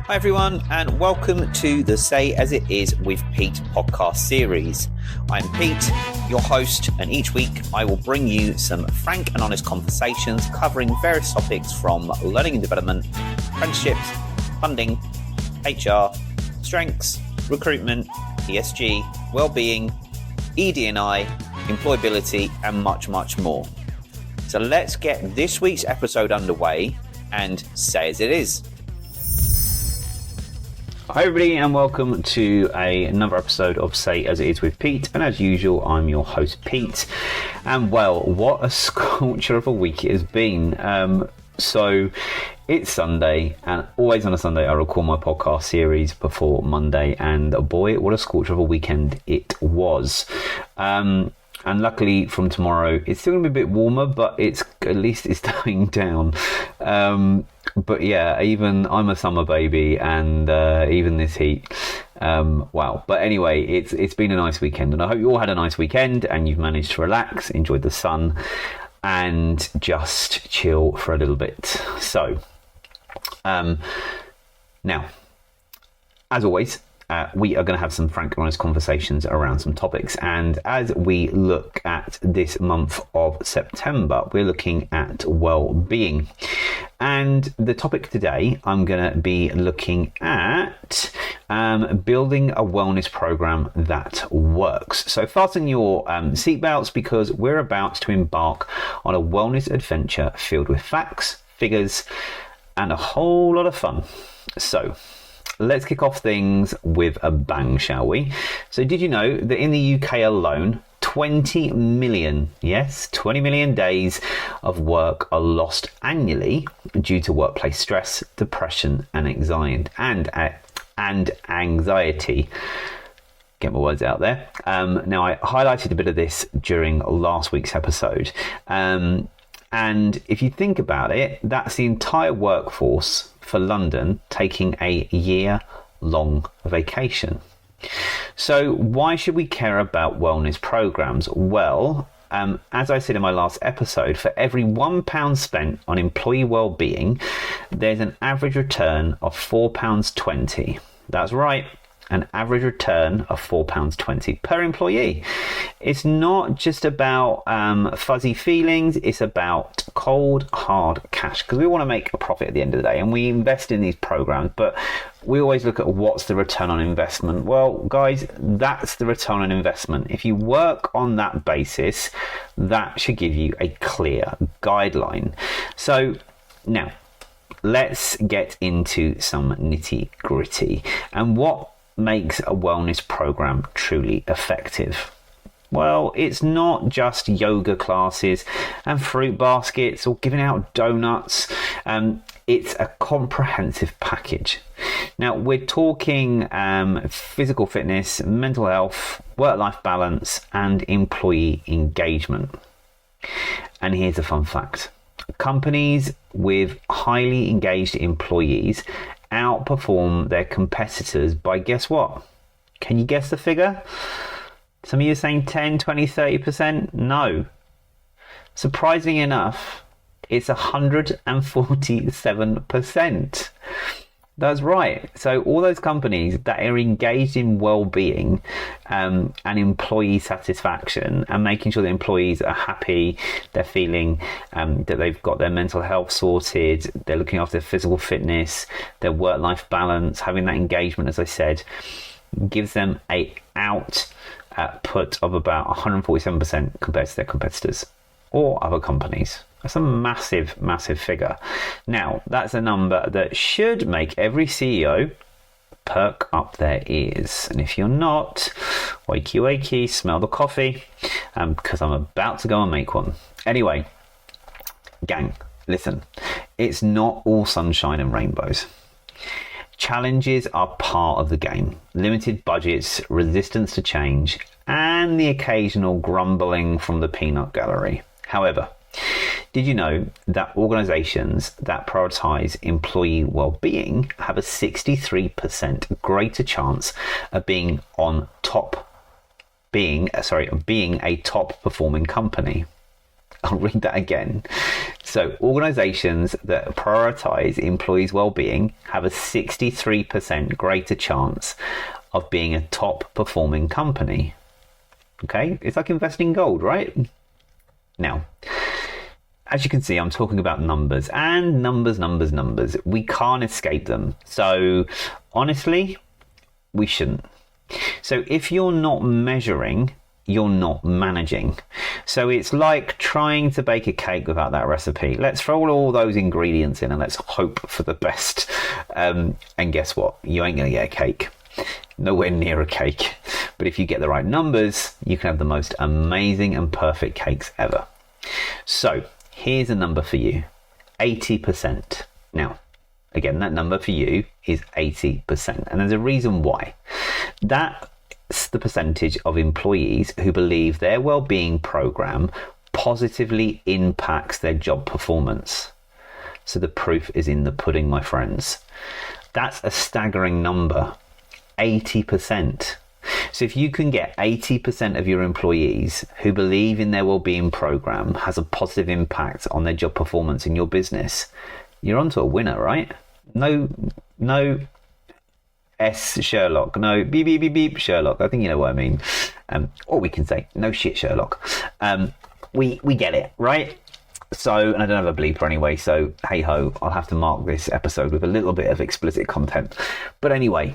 Hi everyone, and welcome to the Say As It Is with Pete podcast series. I'm Pete, your host, and each week I will bring you some frank and honest conversations covering various topics from learning and development, apprenticeships, funding, HR, strengths, recruitment, ESG, well-being, ED&I, employability, and much, much more. So let's get this week's episode underway and say as it is. Hi everybody, and welcome to another episode of Say As It Is with Pete, and as usual I'm your host Pete. And well, what a scorcher of a week it has been. So it's Sunday, and always on a Sunday I record my podcast series before Monday, and boy, what a scorcher of a weekend it was. And luckily from tomorrow it's still going to be a bit warmer, but at least it's dying down. But yeah, even I'm a summer baby, and even this heat, wow. But anyway, it's been a nice weekend, and I hope you all had a nice weekend and you've managed to relax, enjoyed the sun, and just chill for a little bit. So now, as always, we are going to have some frank and honest conversations around some topics. And as we look at this month of September, we're looking at well-being. And the topic today, I'm going to be looking at building a wellness program that works. So fasten your seatbelts, because we're about to embark on a wellness adventure filled with facts, figures, and a whole lot of fun. So let's kick off things with a bang, shall we? So did you know that in the UK alone, 20 million, yes, 20 million days of work are lost annually due to workplace stress, depression, and anxiety. Get my words out there. Now, I highlighted a bit of this during last week's episode. And if you think about it, that's the entire workforce for London taking a year-long vacation. So why should we care about wellness programs? Well, as I said in my last episode, for every £1 spent on employee well-being, there's an average return of £4.20. That's right, an average return of £4.20 per employee. It's not just about fuzzy feelings, it's about cold, hard cash, because we want to make a profit at the end of the day, and we invest in these programs, but we always look at what's the return on investment. Well, guys, that's the return on investment. If you work on that basis, that should give you a clear guideline. So now, let's get into some nitty gritty. And what makes a wellness program truly effective? Well, it's not just yoga classes and fruit baskets or giving out donuts. It's a comprehensive package. Now, we're talking physical fitness, mental health, work-life balance, and employee engagement. And here's a fun fact. Companies with highly engaged employees outperform their competitors by, guess what? Can you guess the figure? Some of you are saying 10, 20, 30%? No. Surprisingly enough, it's 147%. That's right. So all those companies that are engaged in well-being and employee satisfaction and making sure the employees are happy, they're feeling that they've got their mental health sorted, they're looking after their physical fitness, their work-life balance, having that engagement, as I said, gives them a output of about 147% compared to their competitors or other companies. That's a massive, massive figure. Now, that's a number that should make every CEO perk up their ears. And if you're not, wakey wakey, smell the coffee, because I'm about to go and make one. Anyway, gang, listen, it's not all sunshine and rainbows. Challenges are part of the game. Limited budgets, resistance to change, and the occasional grumbling from the peanut gallery. However, did you know that organizations that prioritize employee well-being have a 63% greater chance of being a top performing company? I'll read that again. So organizations that prioritize employees' well-being have a 63% greater chance of being a top performing company. Okay, it's like investing in gold, right? Now, as you can see, I'm talking about numbers, and numbers. We can't escape them. So honestly, we shouldn't. So if you're not measuring, you're not managing. So it's like trying to bake a cake without that recipe. Let's throw all those ingredients in and let's hope for the best. And guess what? You ain't going to get a cake. Nowhere near a cake. But if you get the right numbers, you can have the most amazing and perfect cakes ever. So here's a number for you, 80%. Now, again, that number for you is 80%. And there's a reason why. That's the percentage of employees who believe their well-being program positively impacts their job performance. So the proof is in the pudding, my friends. That's a staggering number, 80%. So if you can get 80% of your employees who believe in their well-being program has a positive impact on their job performance in your business, you're onto a winner, right? No S Sherlock, no beep beep beep beep Sherlock. I think you know what I mean. Or we can say no shit Sherlock. We get it, right? So, and I don't have a bleeper anyway, so hey ho, I'll have to mark this episode with a little bit of explicit content. But anyway,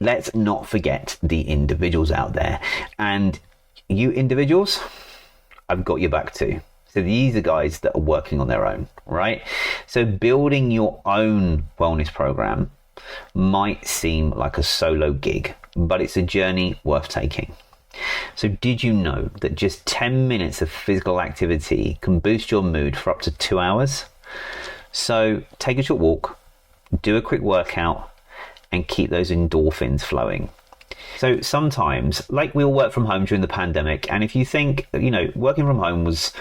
let's not forget the individuals out there. And you individuals, I've got your back too. So these are guys that are working on their own, right? So building your own wellness program might seem like a solo gig, but it's a journey worth taking. So did you know that just 10 minutes of physical activity can boost your mood for up to 2 hours? So take a short walk, do a quick workout, and keep those endorphins flowing. So sometimes, like we all work from home during the pandemic, and if you think, working from home was,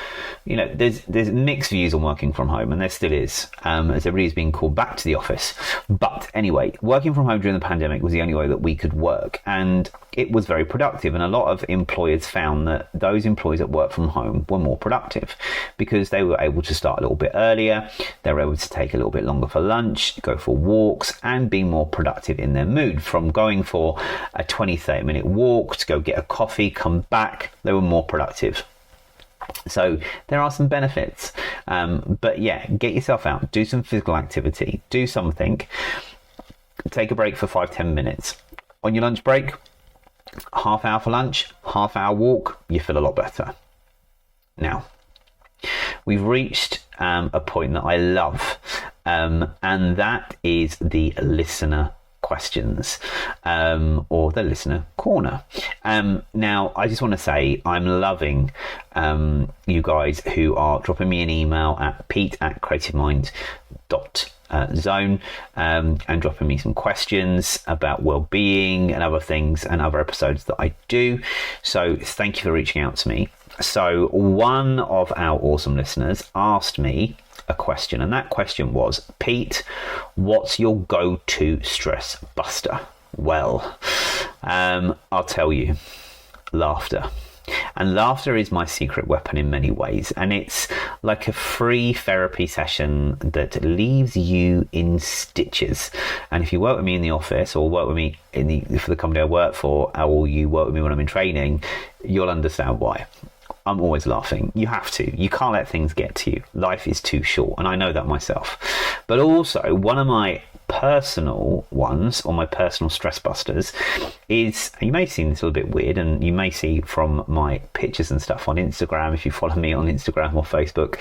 there's mixed views on working from home, and there still is, as everybody's being called back to the office. But anyway, working from home during the pandemic was the only way that we could work, and it was very productive. And a lot of employers found that those employees that work from home were more productive because they were able to start a little bit earlier, they were able to take a little bit longer for lunch, go for walks, and be more productive in their mood. From going for a 20-30 minute walk to go get a coffee, come back, they were more productive. So there are some benefits, but yeah, get yourself out, do some physical activity, do something, take a break for 5-10 minutes. On your lunch break, half hour for lunch, half hour walk, you feel a lot better. Now, we've reached a point that I love, and that is the listener questions, or the listener corner. Now, I just want to say I'm loving you guys who are dropping me an email at pete@creativemind.zone and dropping me some questions about well-being and other things and other episodes that I do. So thank you for reaching out to me. So one of our awesome listeners asked me a question, and that question was, Pete, what's your go-to stress buster? Well, I'll tell you, laughter. And laughter is my secret weapon in many ways, and it's like a free therapy session that leaves you in stitches. And if you work with me in the office, or work with me for the company I work for, or you work with me when I'm in training, you'll understand why. I'm always laughing. You have to. You can't let things get to you. Life is too short, and I know that myself. But also, one of my personal ones, or my personal stress busters, is, you may see this a little bit weird, and you may see from my pictures and stuff on Instagram, if you follow me on Instagram or Facebook,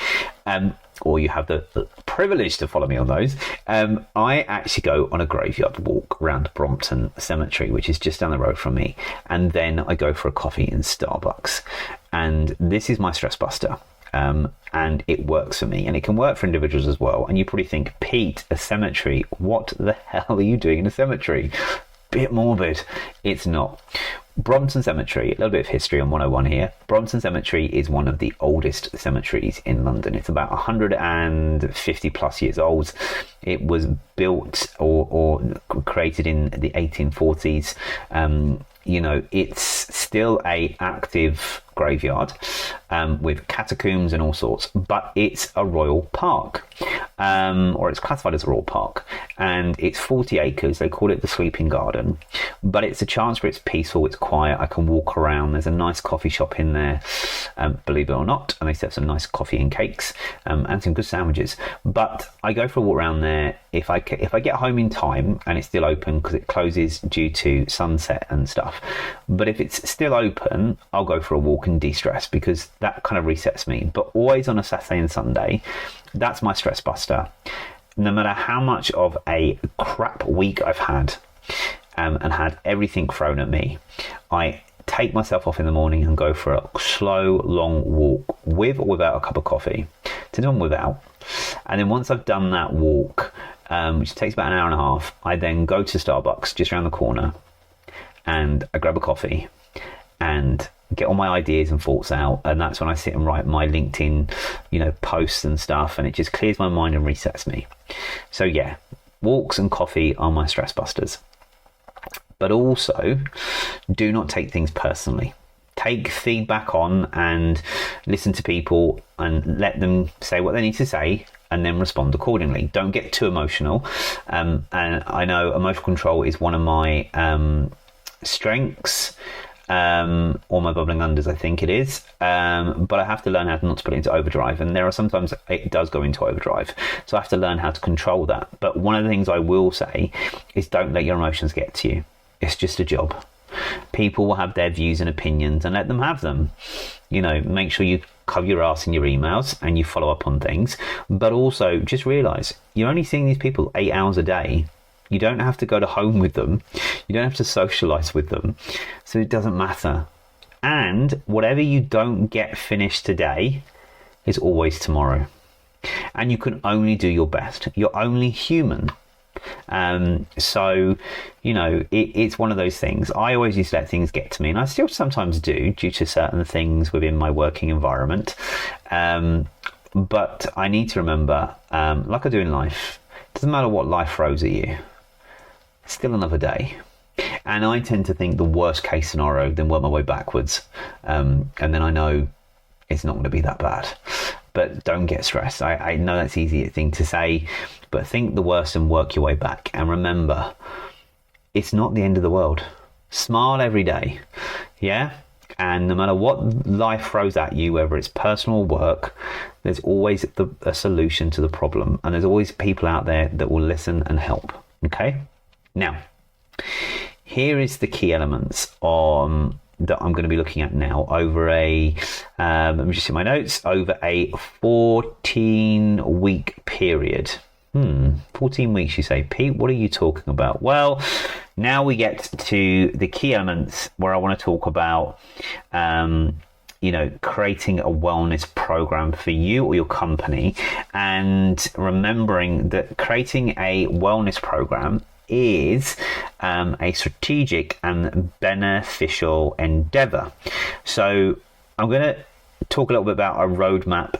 or you have the privilege to follow me on those, I actually go on a graveyard walk around Brompton Cemetery, which is just down the road from me, and then I go for a coffee in Starbucks. And this is my stress buster. And it works for me, and it can work for individuals as well. And you probably think, Pete, a cemetery, what the hell are you doing in a cemetery? Bit morbid. It's not. Brompton Cemetery, a little bit of history on 101 here. Brompton Cemetery is one of the oldest cemeteries in London. It's about 150 plus years old. It was built or created in the 1840s. It's still a active graveyard. with catacombs and all sorts, but it's a royal park, or it's classified as a royal park, and it's 40 acres. They call it the Sleeping Garden, but it's a chance where it's peaceful, it's quiet, I can walk around. There's a nice coffee shop in there, believe it or not, and they serve some nice coffee and cakes, and some good sandwiches. But I go for a walk around there if I get home in time and it's still open, because it closes due to sunset and stuff. But if it's still open, I'll go for a walk and de-stress, because that kind of resets me. But always on a Saturday and Sunday, that's my stress buster. No matter how much of a crap week I've had, and had everything thrown at me, I take myself off in the morning and go for a slow, long walk, with or without a cup of coffee. Tend on without. And then once I've done that walk, which takes about an hour and a half, I then go to Starbucks just around the corner, and I grab a coffee and get all my ideas and thoughts out. And that's when I sit and write my LinkedIn, posts and stuff, and it just clears my mind and resets me. So yeah, walks and coffee are my stress busters. But also, do not take things personally. Take feedback on and listen to people and let them say what they need to say, and then respond accordingly. Don't get too emotional. And I know emotional control is one of my strengths, or my bubbling unders, I think it is. But I have to learn how not to put it into overdrive. And there are sometimes it does go into overdrive. So I have to learn how to control that. But one of the things I will say is, don't let your emotions get to you. It's just a job. People will have their views and opinions, and let them have them. Make sure you cover your ass in your emails and you follow up on things. But also just realize you're only seeing these people 8 hours a day. You don't have to go to home with them. You don't have to socialize with them. So it doesn't matter. And whatever you don't get finished today is always tomorrow. And you can only do your best. You're only human. So it's one of those things. I always used to let things get to me, and I still sometimes do, due to certain things within my working environment. But I need to remember, like I do in life, it doesn't matter what life throws at you, it's still another day. And I tend to think the worst case scenario, then work my way backwards, and then I know it's not going to be that bad. But don't get stressed. I know that's an easy thing to say, but think the worst and work your way back. And remember, it's not the end of the world. Smile every day. Yeah? And no matter what life throws at you, whether it's personal or work, there's always a solution to the problem. And there's always people out there that will listen and help. Okay? Now, here is the key elements that I'm going to be looking at now over let me just see my notes, over a 14-week period. 14 weeks, you say, Pete, what are you talking about? Well, now we get to the key elements where I want to talk about, creating a wellness program for you or your company, and remembering that creating a wellness program is a strategic and beneficial endeavor. So I'm going to talk a little bit about a roadmap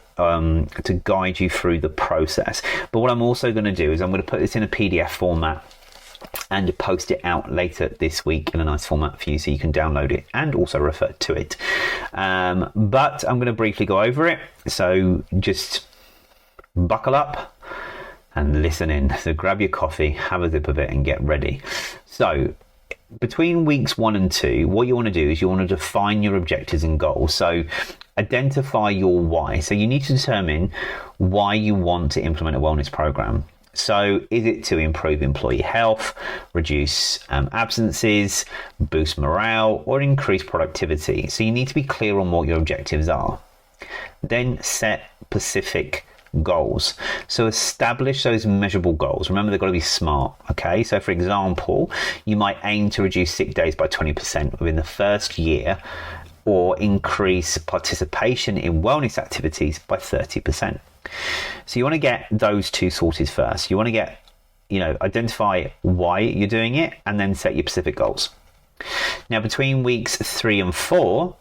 to guide you through the process. But what I'm also going to do is I'm going to put this in a PDF format and post it out later this week in a nice format for you, so you can download it and also refer to it. But I'm going to briefly go over it. So just buckle up and listen in. So grab your coffee, have a sip of it, and get ready. So between weeks 1 and 2, what you want to do is you want to define your objectives and goals. So identify your why. So you need to determine why you want to implement a wellness program. So is it to improve employee health, reduce absences, boost morale, or increase productivity? So you need to be clear on what your objectives are. Then set specific goals. So establish those measurable goals. Remember, they've got to be smart. Okay. So for example, you might aim to reduce sick days by 20% within the first year, or increase participation in wellness activities by 30%. So you want to get those two sorted first. You want to get, identify why you're doing it, and then set your specific goals. Now, between weeks 3 and 4,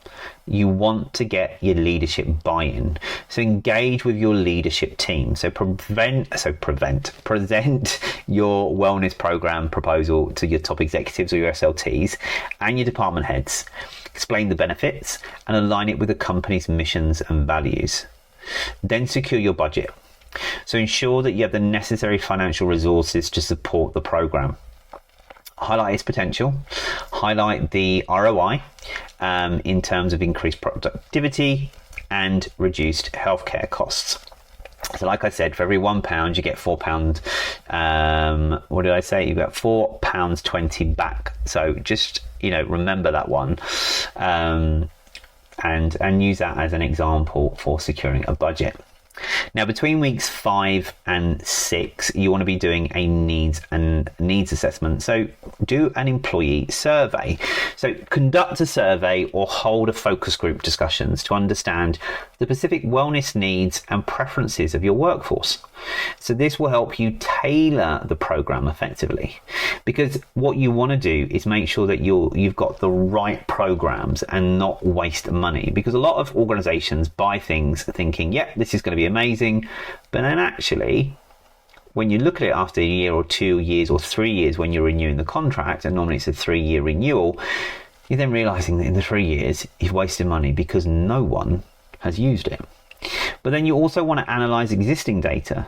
you want to get your leadership buy-in. So engage with your leadership team. So present your wellness program proposal to your top executives or your SLTs and your department heads. explain the benefits, and align it with the company's missions and values. Then secure your budget. So ensure that you have the necessary financial resources to support the program. Highlight its potential, highlight the ROI in terms of increased productivity and reduced healthcare costs. So like I said, for every £1, you get £4. What did I say? You get £4.20 back. So just, remember that one, and use that as an example for securing a budget. Now, between weeks 5 and 6, you want to be doing a needs assessment. So do an employee survey. So conduct a survey or hold a focus group discussions to understand the specific wellness needs and preferences of your workforce. So this will help you tailor the program effectively, because what you want to do is make sure that you've got the right programs and not waste money, because a lot of organizations buy things thinking, this is going to be amazing, but then actually when you look at it after a year or 2 years or 3 years when you're renewing the contract, and normally it's a 3-year renewal, you're then realizing that in the 3 years you've wasted money because no one has used it. But then you also want to analyze existing data.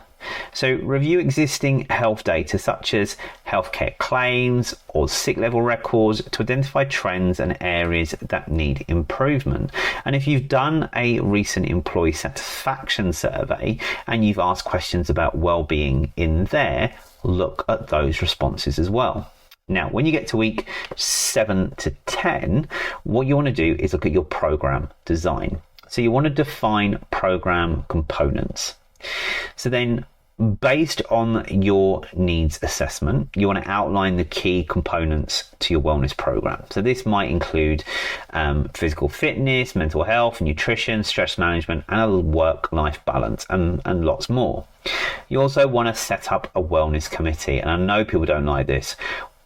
So review existing health data such as healthcare claims or sick level records to identify trends and areas that need improvement. And if you've done a recent employee satisfaction survey and you've asked questions about well-being in there, look at those responses as well. Now, when you get to week 7 to 10, what you want to do is look at your program design. So you want to define program components. So then, based on your needs assessment, you want to outline the key components to your wellness program. So this might include physical fitness, mental health, nutrition, stress management, and a work-life balance, and lots more. You also want to set up a wellness committee. And I know people don't like this,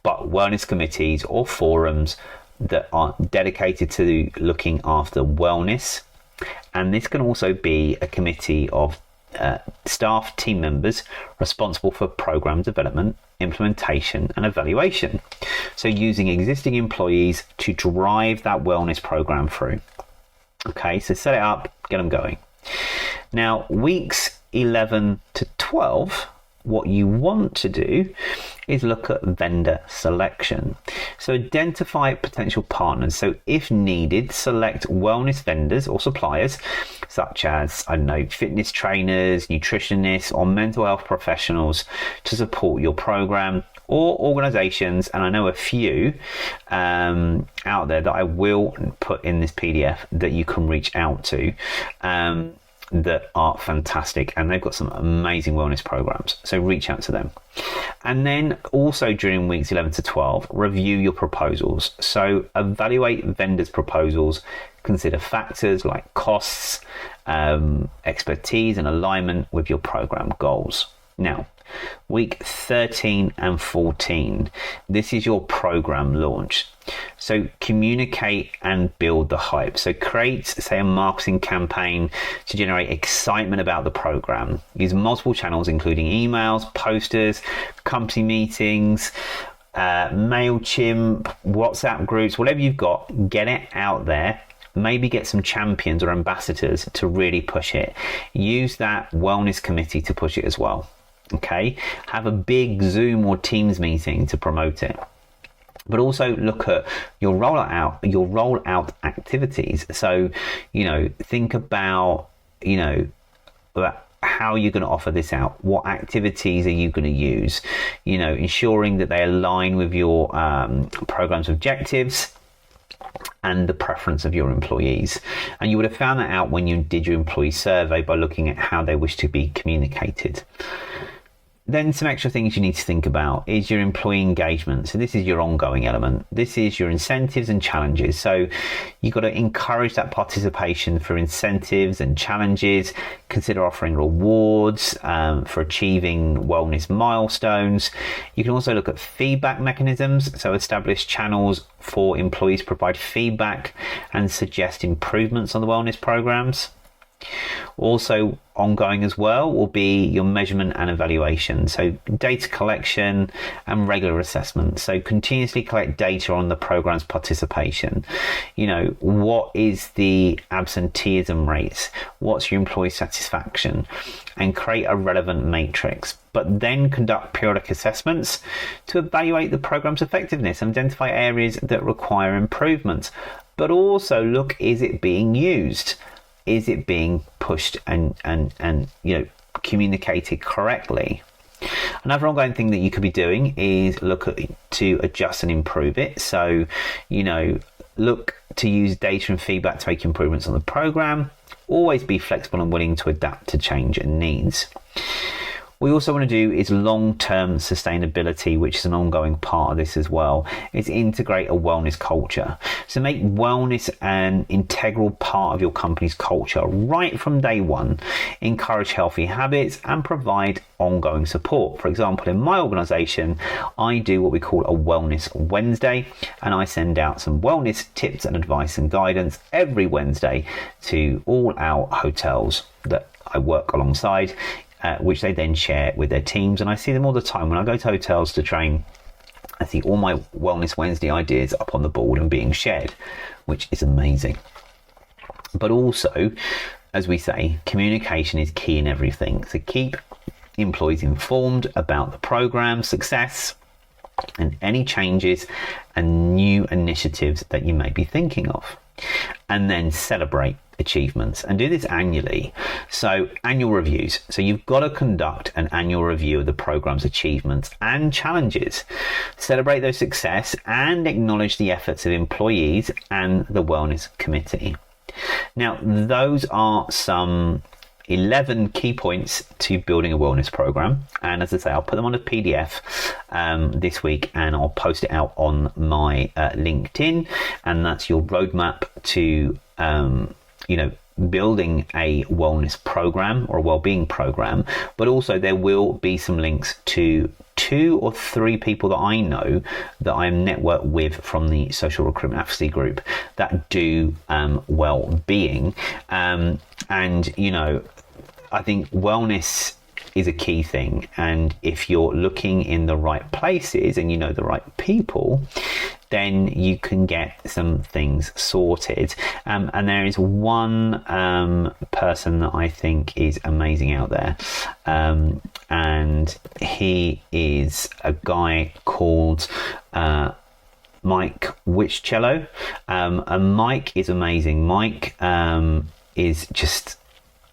but wellness committees or forums that are dedicated to looking after wellness. And this can also be a committee of staff team members responsible for program development, implementation and evaluation. So using existing employees to drive that wellness program through. Okay, so set it up, get them going. Now, weeks 11 to 12, what you want to do is look at vendor selection. So identify potential partners. So if needed, select wellness vendors or suppliers such as, fitness trainers, nutritionists, or mental health professionals to support your program, or organizations, and I know a few out there that I will put in this PDF that you can reach out to. That are fantastic, and they've got some amazing wellness programs, so reach out to them. And then also during weeks 11 to 12, review your proposals. So evaluate vendors' proposals, consider factors like costs, expertise and alignment with your program goals. Now, week 13 and 14, this is your program launch. So communicate and build the hype. So create, say, a marketing campaign to generate excitement about the program. Use multiple channels, including emails, posters, company meetings, MailChimp, WhatsApp groups, whatever you've got, get it out there. Maybe get some champions or ambassadors to really push it. Use that wellness committee to push it as well. Okay, have a big Zoom or Teams meeting to promote it. But also look at your rollout activities. So, think about, how you're going to offer this out. What activities are you going to use? Ensuring that they align with your program's objectives and the preference of your employees. And you would have found that out when you did your employee survey by looking at how they wish to be communicated. Then some extra things you need to think about is your employee engagement. So this is your ongoing element. This is your incentives and challenges. So you've got to encourage that participation for incentives and challenges. Consider offering rewards for achieving wellness milestones. You can also look at feedback mechanisms. So establish channels for employees to provide feedback and suggest improvements on the wellness programs. Also ongoing as well will be your measurement and evaluation. So data collection and regular assessment. So continuously collect data on the program's participation. What is the absenteeism rates? What's your employee satisfaction? And create a relevant matrix. But then conduct periodic assessments to evaluate the program's effectiveness and identify areas that require improvement. But also look, is it being used? Is it being pushed and communicated correctly? Another ongoing thing that you could be doing is look to adjust and improve it. So, look to use data and feedback to make improvements on the program. Always be flexible and willing to adapt to change and needs. What we also want to do is long-term sustainability, which is an ongoing part of this as well, is integrate a wellness culture. So make wellness an integral part of your company's culture right from day one. Encourage healthy habits and provide ongoing support. For example, in my organization, I do what we call a Wellness Wednesday, and I send out some wellness tips and advice and guidance every Wednesday to all our hotels that I work alongside, which they then share with their teams. And I see them all the time. When I go to hotels to train, I see all my Wellness Wednesday ideas up on the board and being shared, which is amazing. But also, as we say, communication is key in everything. So keep employees informed about the program success and any changes and new initiatives that you may be thinking of. And then celebrate achievements, and do this annually. So annual reviews. So you've got to conduct an annual review of the program's achievements and challenges. Celebrate those success and acknowledge the efforts of employees and the wellness committee. Now, those are some 11 key points to building a wellness program. And as I say, I'll put them on a PDF this week, and I'll post it out on my LinkedIn. And that's your roadmap to building a wellness program or a well-being program. But also there will be some links to 2 or 3 people that I know that I'm networked with from the social recruitment advocacy group that do well-being. And I think wellness is a key thing, and if you're looking in the right places and the right people, then you can get some things sorted. And there is one person that I think is amazing out there, and he is a guy called Mike Witchcello, and Mike is amazing. Mike is just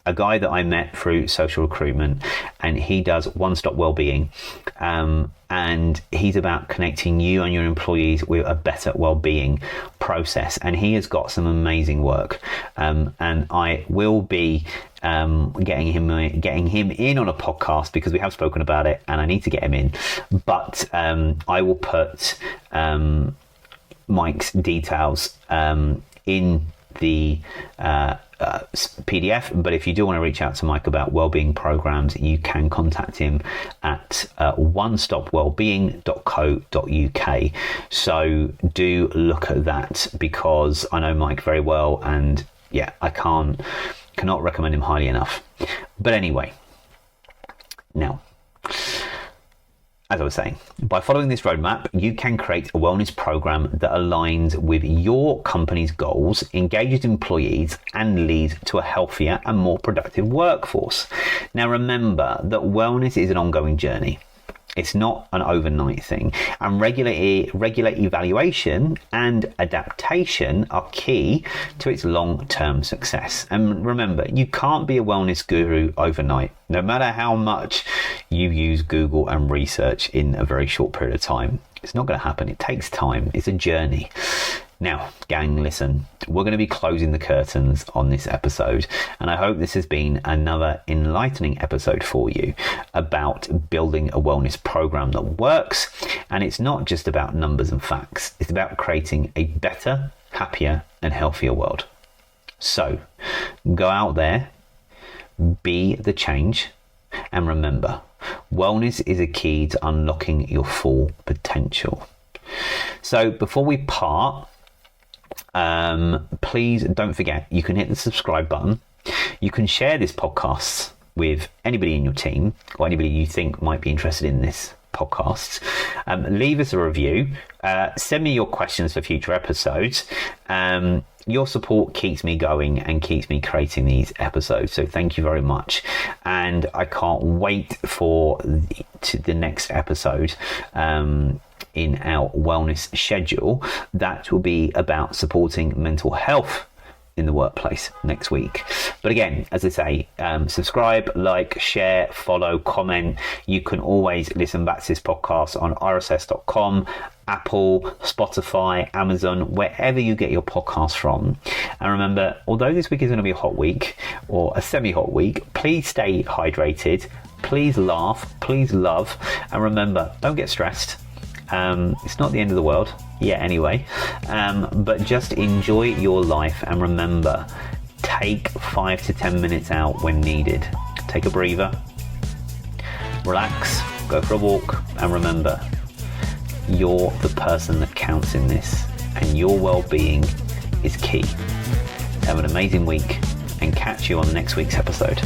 a guy that I met through social recruitment, and he does one-stop wellbeing, and he's about connecting you and your employees with a better wellbeing process, and he has got some amazing work, and I will be getting him in on a podcast because we have spoken about it and I need to get him in, but I will put Mike's details in the PDF. But if you do want to reach out to Mike about wellbeing programs, you can contact him at onestopwellbeing.co.uk. So do look at that, because I know Mike very well, and yeah, I cannot recommend him highly enough. But anyway, now, as I was saying, by following this roadmap, you can create a wellness program that aligns with your company's goals, engages employees, and leads to a healthier and more productive workforce. Now, remember that wellness is an ongoing journey. It's not an overnight thing, and regular evaluation and adaptation are key to its long-term success. And remember, you can't be a wellness guru overnight, no matter how much you use Google and research in a very short period of time. It's not going to happen. It takes time. It's a journey. Now, gang, listen, we're going to be closing the curtains on this episode, and I hope this has been another enlightening episode for you about building a wellness program that works. And it's not just about numbers and facts. It's about creating a better, happier, and healthier world. So go out there, be the change, and remember, wellness is a key to unlocking your full potential. So before we part, please don't forget, you can hit the subscribe button You can share this podcast with anybody in your team or anybody you think might be interested in this podcast. Leave us a review. Send me your questions for future episodes. Your support keeps me going and keeps me creating these episodes. So thank you very much. And I can't wait for the next episode in our wellness schedule. That will be about supporting mental health in the workplace next week. But again, as I say, subscribe, like, share, follow, comment. You can always listen back to this podcast on rss.com, Apple, Spotify, Amazon, wherever you get your podcasts from. And remember, although this week is going to be a hot week or a semi-hot week, please stay hydrated, please laugh, please love, and remember, don't get stressed. It's not the end of the world yet anyway, but just enjoy your life, and remember, take 5 to 10 minutes out when needed. Take a breather, relax, go for a walk, and remember, you're the person that counts in this, and your well-being is key. Have an amazing week, and catch you on next week's episode.